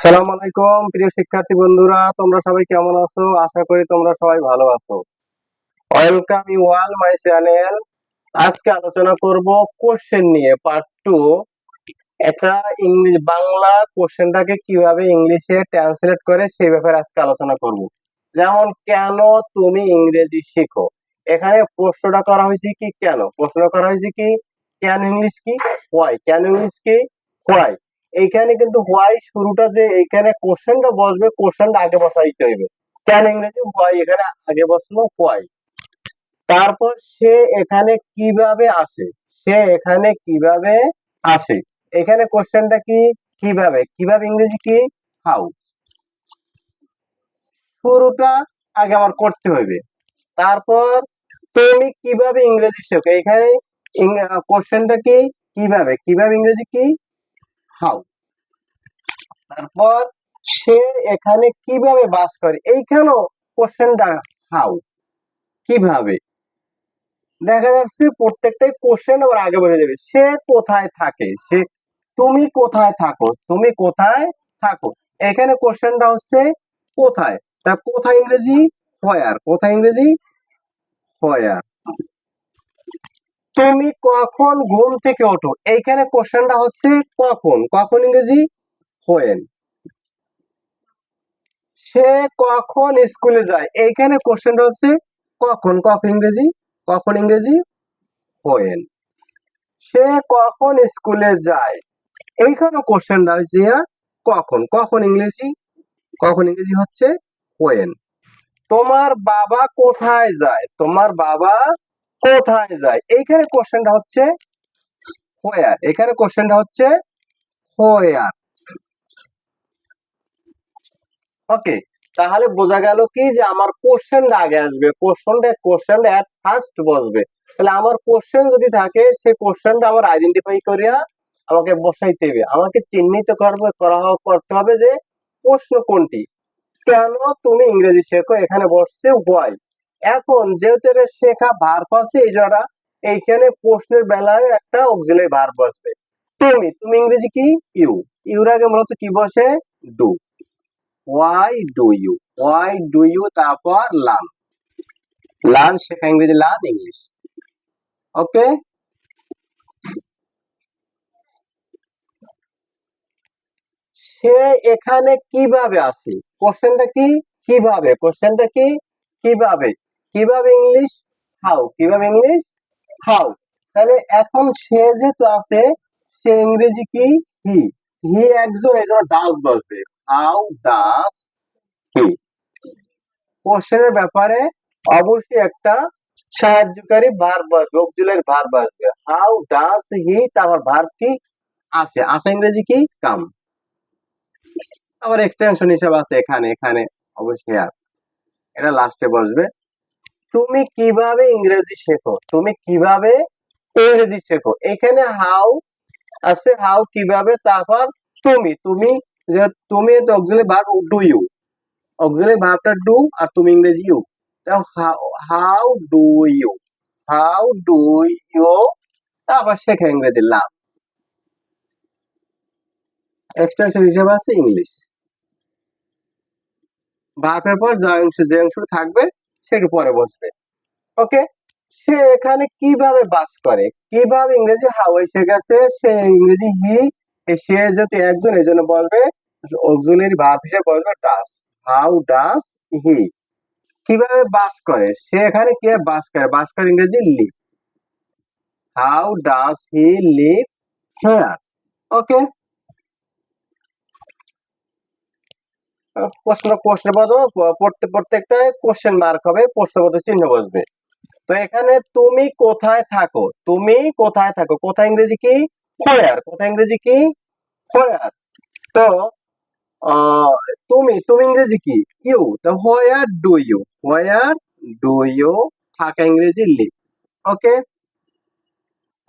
আসসালামু আলাইকুম প্রিয় শিক্ষার্থী বন্ধুরা, তোমরা সবাই কেমন আছো? আশা করি তোমরা সবাই ভালো আছো। Welcome you all my channel. আজকে আলোচনা করব কোশ্চেন নিয়ে, পার্ট 2। একটা ইংলিশ বাংলা কোশ্চেনটাকে কিভাবে ইংলিশে ট্রান্সলেট করে সেই ব্যাপারে আজকে আলোচনা করব। যেমন, কেন তুমি ইংরেজি শেখো? এখানে প্রশ্নটা করা হয়েছে কি কেন, প্রশ্ন করা হয়েছে কি কেন ইংলিশ কি হোয়াই, কেন ইংলিশ কি হোয়াই। এইখানে কিন্তু হোয়াই শুরুটা, যে এইখানে কোশ্চেনটা বসবে, কোশ্চেনটা আগে বসাইতে হবে। কেন ইংরেজি হোয়াই, এখানে আগে বসলো হোয়াই। তারপর সে এখানে কিভাবে আসে, সে এখানে কিভাবে আসে। এখানে কোশ্চেনটা কি কিভাবে, কিভাবে ইংরেজি কি হাউ। শুরুটা আগে আমার করতে হবে। তারপর তুমি কিভাবে ইংরেজি শেখো, এখানে কোশ্চেনটা কি কিভাবে, কিভাবে ইংরেজি কি হাউ। তারপর সে এখানে কিভাবে বাস করে, এইখানেও কোশ্চেনটা হাউ, কিভাবে। দেখা যাচ্ছে প্রত্যেকটাই কোশ্চেন আবার আগে বলে দেবে। সে কোথায় থাকে, সে তুমি কোথায় থাকো, তুমি কোথায় থাকো। এখানে কোশ্চেনটা হচ্ছে কোথায়। তা কোথায় ইংরেজি হোয়ার, কোথায় ইংরেজি হোয়ার। তুমি কখন ঘুম থেকে ওঠো, এইখানে কোশ্চেনটা হচ্ছে কখন, কখন ইংরেজি হোয়েন। সে কখন স্কুলে যায়, এইখানে কোশ্চেনটা হচ্ছে কখন, কখন ইংরেজি, কখন ইংরেজি হোয়েন। সে কখন স্কুলে যায়, এইখানে কোশ্চেনটা হচ্ছে কখন, কখন ইংরেজি, কখন ইংরেজি হচ্ছে হোয়েন। তোমার বাবা কোথায় যায়, তোমার বাবা কোথায় যায়, এইখানে কোশ্চেনটা হচ্ছে হোয়ার, এখানে কোশ্চেনটা হচ্ছে হোয়ার। ওকে, তাহলে বোঝা গেল কি যে আমার কোশ্চেনটা আগে আসবে, কোশ্চেনটা এট ফার্স্ট বসবে। তাহলে আমার কোশ্চেন যদি থাকে, সেই কোশ্চেনটা আমার আইডেন্টিফাই করিয়া আমাকে বসাইতে হবে, আমাকে চিহ্নিত করতে হবে যে প্রশ্ন কোনটি। কেন তুমি ইংরেজি শেখো, এখানে বসছে হোয়াই। এখন যেহেতু এটা শেখা ভার্ব আছে, এই জন্য এইখানে প্রশ্নের বেলায় একটা অক্সিলারি ভার্ব বসবে। তুমি, তুমি ইংরেজি কি ইউ, ইউর আগে মূলত কি বসে do. Why do you, why do you, তারপর লার্ন, লার্ন শেখা ইংরেজি, লার্ন ইংলিশ। ওকে, সে এখানে কিভাবে আসে, কোশ্চেনটা কি কিভাবে, কোশ্চেনটা কি কিভাবে, কিভাবে ইংলিশ হাউ, কিভাবে ইংলিশ হাউ। তাহলে এখন সে যেহেতু আছে, সে ইংরেজি কি হি, হি একজন, এই জন্য ডাস বসবে। হাউ ডাস হি। কোশ্চেনের ব্যাপারে অবশ্যই একটা সাহায্যকারী ভার্ব আসবে, অক্সিলারি ভার্ব আসবে। হাউ ডাস হি, তারপর ভার্ব কি আসে, আসা ইংরেজি কি কাম। আবার এক্সটেনশন হিসাবে আছে এখানে, এখানে অবশ্যই আর এটা লাস্টে বসবে। তুমি কিভাবে ইংরেজি শেখো, তুমি কিভাবে ইংরেজি শেখো, এখানে হাউ আছে, হাউ কিভাবে, তারপর তুমি, তুমি যে তুমি তো auxiliary verb do you, auxiliary ভার্বটা ডু আর তুমি ইংরেজি you. How do you, how do you, তারপর শেখা ইংরেজি লাভ, এক্সটেনশন হিসেবে আছে ইংলিশ। ভার্বের পর যে অংশটা থাকবে সেটা পরে বসবে। ওকে, সে এখানে কিভাবে বাস করে, কিভাবে ইংরেজি হাউ এসে গেছে, সে ইংরেজি হি, সে যদি একজন, এই জন্য বলবে অক্সিলারি ভার্ব হিসেবে বলবে ডাস। হাউ ডাস হি, কিভাবে বাস করে, সে এখানে কিভাবে বাস করে, বাস করে ইংরেজি live. How does he live here. Okay, প্রশ্নবোধক প্রত্যেকটা কোশ্চেন মার্ক হবে, প্রশ্নবোধক চিহ্ন বসবে। তো এখানে তুমি কোথায় থাকো, তুমি কোথায় থাকো, কোথায় ইংরেজি কি হোয়ার, কোথায় ইংরেজি কি হোয়ার। তো আহ, তুমি, তুমি ইংরেজি কি ইউ, তো where do you, where do you, থাকা ইংরেজি লিভ। ওকে,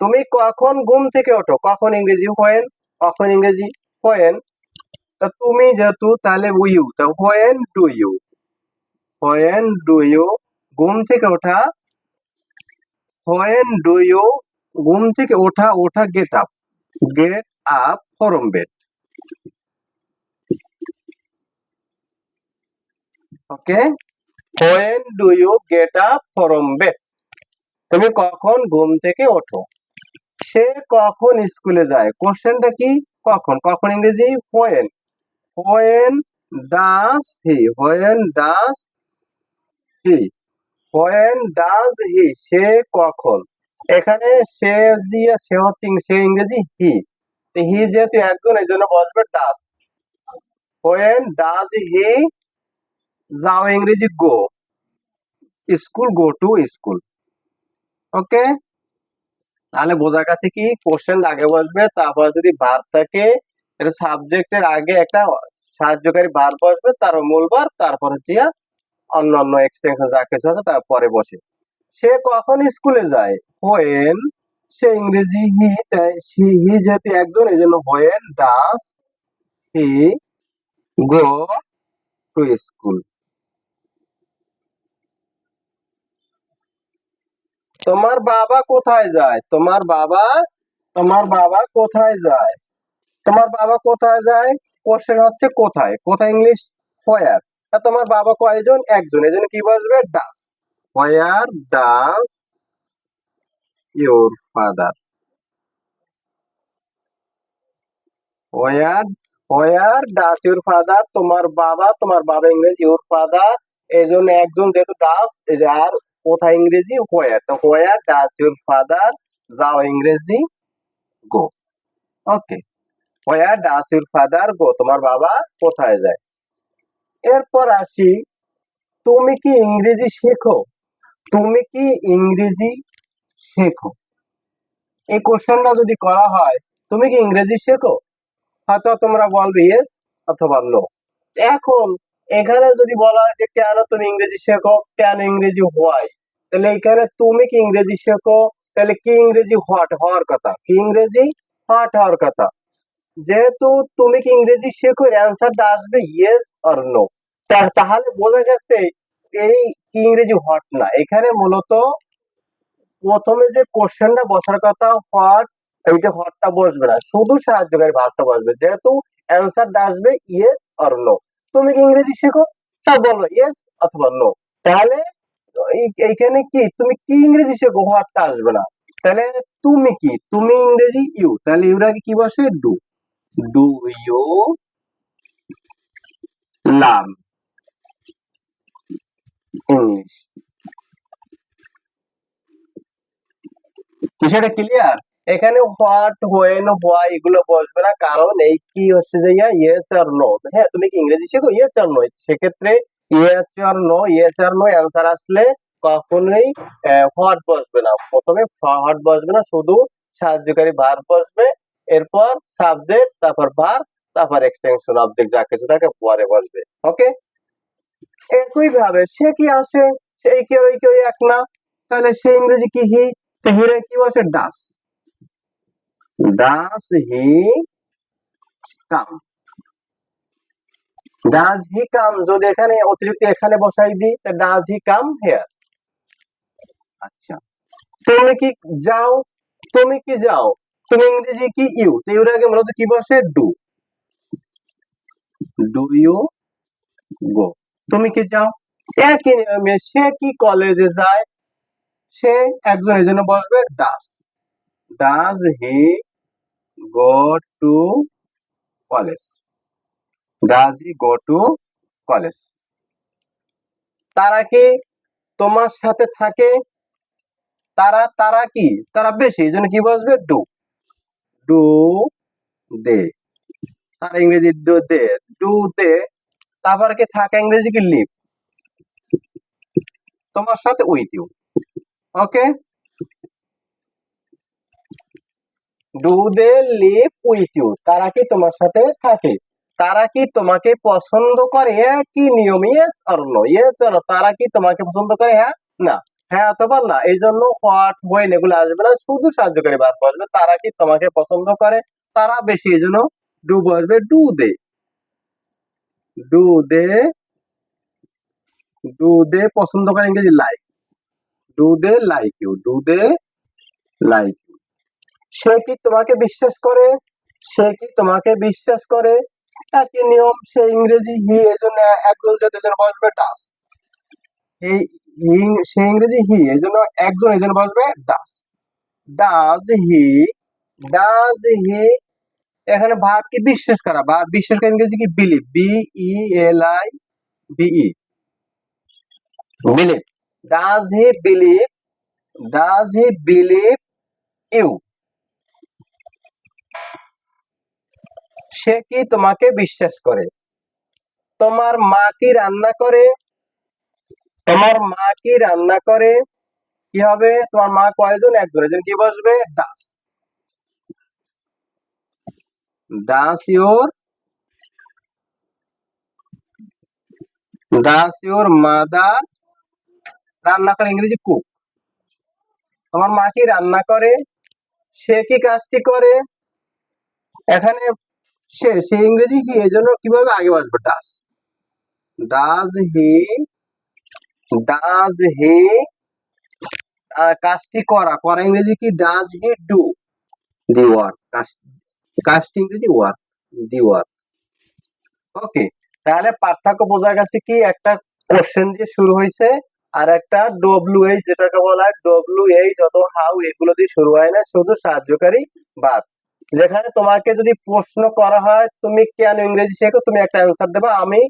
তুমি কখন ঘুম থেকে ওঠো, কখন ইংরেজি হোয়েন, কখন ইংরেজি হোয়েন। তা তুমি যেহেতু, তাহলে ইউ, তা when do you, when do you ঘুম থেকে ওঠা, হোয়েন ডু ইউ ঘুম থেকে ওঠা, ওঠা get up, get up from bed. Okay, when do you get up from bed? তুমি কখন ঘুম থেকে ওঠো? সে কখন স্কুলে যায়? কোশ্চেনটা কি? কখন? কখন ইংরেজি when. when does he? when does he? when does he? সে কখন? এখানে সে দিয়ে সে হচ্ছে সে ইংরেজি হি, হি যেহেতু একজন এই জন্য বসবে ডাস। when does he যাও ইংরেজি গো, স্কুল গো টু স্কুল। ওকে, তাহলে বোঝা গেছে কি কোশ্চেন আগে বসবে, তারপর যদি ভার্ব থাকে এটা সাবজেক্টের আগে একটা সাহায্যকারী ভার্ব বসবে, তার মূল ভার্ব, তারপর হচ্ছে অন্যান্য এক্সটেনশন যা কিছু আছে তারপরে বসে। সে কখন স্কুলে যায়? when, সে ইংরেজি হি, তাই হি যেহেতু একজন এই জন্য when does he go to school. তোমার বাবা কোথায় যায়? তোমার বাবা কোথায় যায়? তোমার বাবা কোথায় যায়? কোশ্চেন হচ্ছে কোথায়, কোথায় ইংলিশ হোয়ার। তোমার বাবা কয়জন? একজন, এই জন্য কি বসবে? Does. Where does your father? Where does your father? তোমার বাবা ইংরেজি ইউর ফাদার, এই জন্য একজন যেহেতু ডাস, আর কোথায় ইংরেজি হোয়ার, তো হোয়ার ডাস ইউর ফাদার যাও ইংরেজি গো। ওকে, হোয়ার ডাস ইউর ফাদার গো, তোমার বাবা কোথায় যায়। এরপর আসি, তুমি কি ইংরেজি শেখো? তুমি কি ইংরেজি শেখো? এই কোশ্চেনটা যদি করা হয় তুমি কি ইংরেজি শেখো, হয়তো তোমরা বলবে ইয়েস অথবা নো। এখন এখানে যদি বলা হয় যে কেন তুমি ইংরেজি শেখো, কেন ইংরেজি হোয়াই, তাহলে এখানে তুমি কি ইংরেজি শেখো, তাহলে কি ইংরেজি হোয়াট হওয়ার কথা, কি ইংরেজি হোয়াট হওয়ার কথা। যেহেতু তুমি কি ইংরেজি শেখো, এর অ্যান্সারটা আসবে ইয়েস অর নো। তাহলে বোঝা গেছে এই কি ইংরেজি হোয়াট না, এখানে মূলত প্রথমে যে কোশ্চেনটা বসার কথা হোয়াট, এইটা হোয়াটটা বসবে না, শুধু সাহায্যকারী ভার্বটা বসবে। যেহেতু অ্যান্সারটা আসবে ইয়েস অর নো। তুমি কি ইংরেজি শেখো, তা বলবো ইয়েস অথবা নো। তাহলে এইখানে কি তুমি কি ইংরেজি শেখো, হোয়াটটা আসবে না। তাহলে তুমি কি, তুমি ইংরেজি ইউ, তাহলে ইউর আগে কি বসে? Do. Do you learn English? বিষয়টা ক্লিয়ার? এখানে হোয়াট, হোয়েন, হোয়াই এগুলো বসবে না, কারণ এই কি হচ্ছে যে ইয়েস আর নো। হ্যাঁ, তুমি কি ইংরেজি শেখো, ইয়েস আর নো, সেক্ষেত্রে ইয়েস আর নো, ইয়েস আর নো অ্যান্সার আসলে কখনোই হোয়াট বসবে না, প্রথমে হোয়াট বসবে না, শুধু সাহায্যকারী ভার্ব বসবে, এরপর সাবজেক্ট, তারপর ভার্ব, তারপর এক্সটেনশন অবজেক্ট যা কিছু থাকে পরে বসবে। ওকে, একই ভাবে সে কি আসে, সেই কেউ এক না, তাহলে সে ইংরেজি কি হি, তো হিরে কি বসে? ডাস। ডাস হি কাম? ডাস হি কাম যদি এখানে অতিরিক্ত এখানে বসাই দিই, ডাস হি কাম হেয়ার? আচ্ছা, তুমি কি যাও, তুমি কি যাও, তুমি ইংরেজি কি ইউ, তো ইউর আগে মূলত কি বসে? ডু। Do you go? তুমি কি যাও? একই নিয়মে সে কি কলেজে যায়, সে একজন এই জন্য বসবে does. Does he go to college? Does he go to college? তারা কি তোমার সাথে থাকে, তারা কি, তারা বেশি, এই জন্য কি বসবে? ডু। Do they? তারা ইংরেজি দে, ডু দে। তারপর কি থাকে ইংরেজি কি লিভ, তোমার সাথে with you. Okay, do they live with you? তারা কি তোমার সাথে থাকে, তারা কি তোমাকে পছন্দ করে, কি নিয়ম yes or no, yes or no, তারা কি তোমাকে পছন্দ করে, হ্যাঁ না, হ্যাঁ অথবা না, এই জন্য হোয়াট, হোয়েন এগুলো আসবে না, শুধু সাহায্যকারী ভার্ব বসবে। তারা কি তোমাকে পছন্দ করে, তারা বেশি, এই জন্য ডু বসবে। Do they, do they, do they পছন্দ করে ইংরেজি like, do they like you, do they like you? সে কি তোমাকে বিশ্বাস করে, সে কি তোমাকে বিশ্বাস করে? একই নিয়ম, সে ইংরেজি হি, এই জন্য একজন যেতে বসবে ডাস। এই সে ইংরেজি হি, এই জন্য একজন, এই জন্য বসবে ডাস। Does he, does he. এখানে ভার্ব কি বিশ্বাস করা, বা বিশ্বাস করা ইংরেজি কি believe, BELIVE, believe. Does he believe, does he believe you, সে কি তোমাকে বিশ্বাস করে। তোমার মা কি রান্না করে, তোমার মা কি রান্না করে, কি হবে, তোমার মা কয়জন, একজন, এজন কি বসবে does. Does your, does your mother রান্না করে, ইংরেজি কুক। তোমার মা কি রান্না করে, সে কি কাজটি করে, এখানে সে ইংরেজি কি, এই জন্য কিভাবে আগে বসবে ডাস। ডাজ হি, ডাজ হি কাজটি করা, করা ইংরেজি কি does he do the work, কাজটি ইংরেজি ওয়ার্ক, দি ওয়ার্ক। ওকে, তাহলে পার্থক্য বোঝা গেছে কি, একটা কোশ্চেন দিয়ে শুরু হয়েছে, আর একটা ডব্লিউএইচ, যেটাকে বলা হয় ডব্লিউএইচ অথবা হাউ, এগুলো দিয়ে শুরু হয় না, শুধু সাহায্যকারী ভার্ব। যেখানে তোমাকে যদি প্রশ্ন করা হয় তুমি কেন ইংরেজি শেখো, তুমি একটা অ্যান্সার দেবা, আমি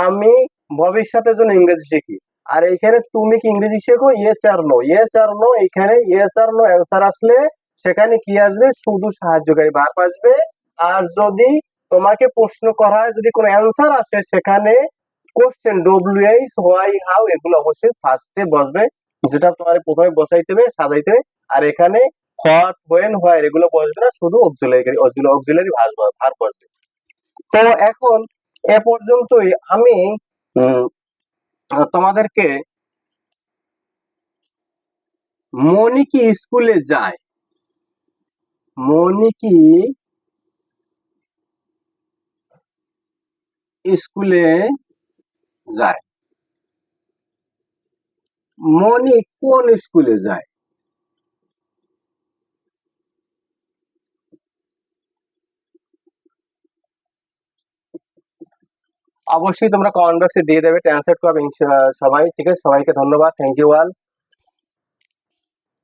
আমি ভবিষ্যতের জন্য ইংরেজি শিখি। আর এইখানে তুমি কি ইংরেজি শেখো, ইয়েস আর নো, ইয়েস আর নো, এখানে ইয়েস আর নো অ্যান্সার আসলে সেখানে কি আসবে, শুধু সাহায্যকারী ভার্ব আসবে। আর যদি তোমাকে প্রশ্ন করা হয়, যদি কোনো অ্যান্সার আসে, সেখানে কোশ্চেন ডব্লিউএইচ, হোয়াই, হাউ, এগুলো অবশ্যই ফার্স্টে বসবে, যেটা তোমার প্রথমে বসাইতে হবে, সাজাইতে হবে। আর এখানে হোয়াট, হোয়েন, হোয়ার এগুলো বসবে না, শুধু অক্সিলারি ভার্ব বসবে। তো এখন এ পর্যন্তই আমি উম, তোমাদেরকে, মনি কি স্কুলে যায়, মনি কি স্কুলে যায়, মনি কোন স্কুলে যায়। অবশ্যই তোমরা কমেন্ট বক্সে দিয়ে দেবে, ট্রান্সলেট করবে সবাই। ঠিক আছে, সবাইকে ধন্যবাদ, থ্যাংক ইউ অল।